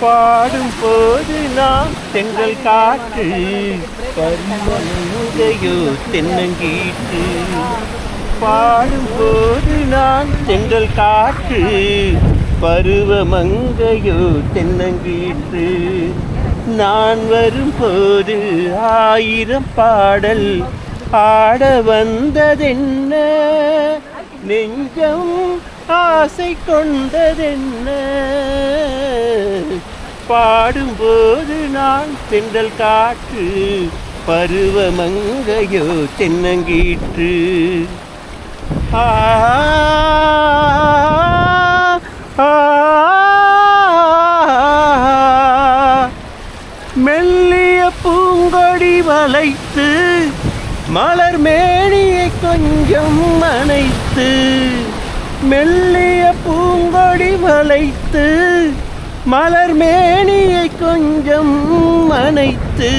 பாடும் போது நான் தென்றல் காற்று, பருவமங்கையோ தென்னங்கீற்று. பாடும் போது நான் தென்றல் காற்று, பருவமங்கையோ தென்னங்கீற்று. நான் வரும்போது 1000 பாடல் ஆட வந்ததென்ன, நெஞ்சம் ஆசை கொண்டதென்ன. பாடும்போது நான் தென்றல் காற்று, பருவமங்கையோ தென்னங்கீற்று. ஆ மெல்லிய பூங்கொடி வளைத்து மலர் மேனியை கொஞ்சம் அணைத்து, மெல்லிய பூங்கொடி வளைத்து மலர் மேனியை கொஞ்சம் அணைத்து,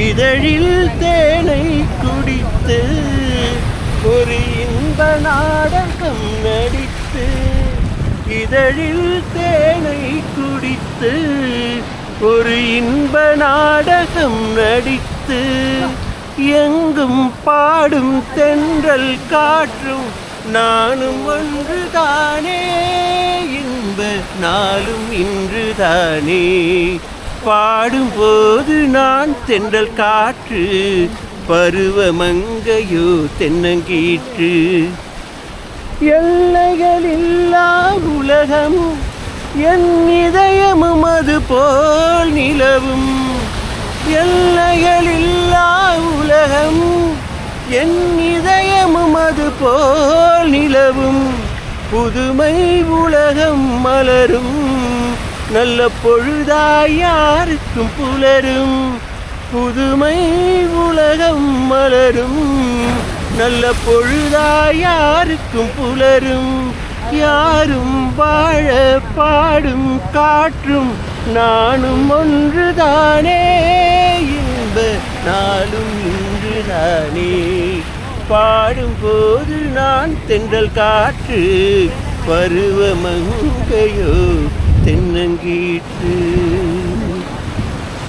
இதழில் தேனை குடித்து ஒரு இன்ப நாடகம் நடித்து, இதழில் தேனை குடித்து ஒரு இன்ப நாடகம் நடித்து, எங்கும் பாடும் தென்றல் காற்றும் நானும் ஒன்றுதானே, இன்ப நாளும் இன்றுதானே. பாடும்போது நான் தென்றல் காற்று, பருவமங்கையோ தென்னங்கீற்று. எல்லைகளில்லா உலகம் என் இதயமும் அது போல் நிலவும், எல்லைகளில்லா உலகம் என் இதயமும் அது போல் நிலவும். புதுமை உலகம் மலரும், நல்ல பொழுதாய் யாருக்கும் புலரும். புதுமை உலகம் மலரும், நல்ல பொழுதாய் யாருக்கும் புலரும். யாரும் வாழ பாடும் காற்றும் நானும் ஒன்றுதானே, இன்ப நாளும் இன்றுதானே. பாடும்போது நான் தென்றல் காற்று, பருவமங்கையோ தென்னங்கீற்று.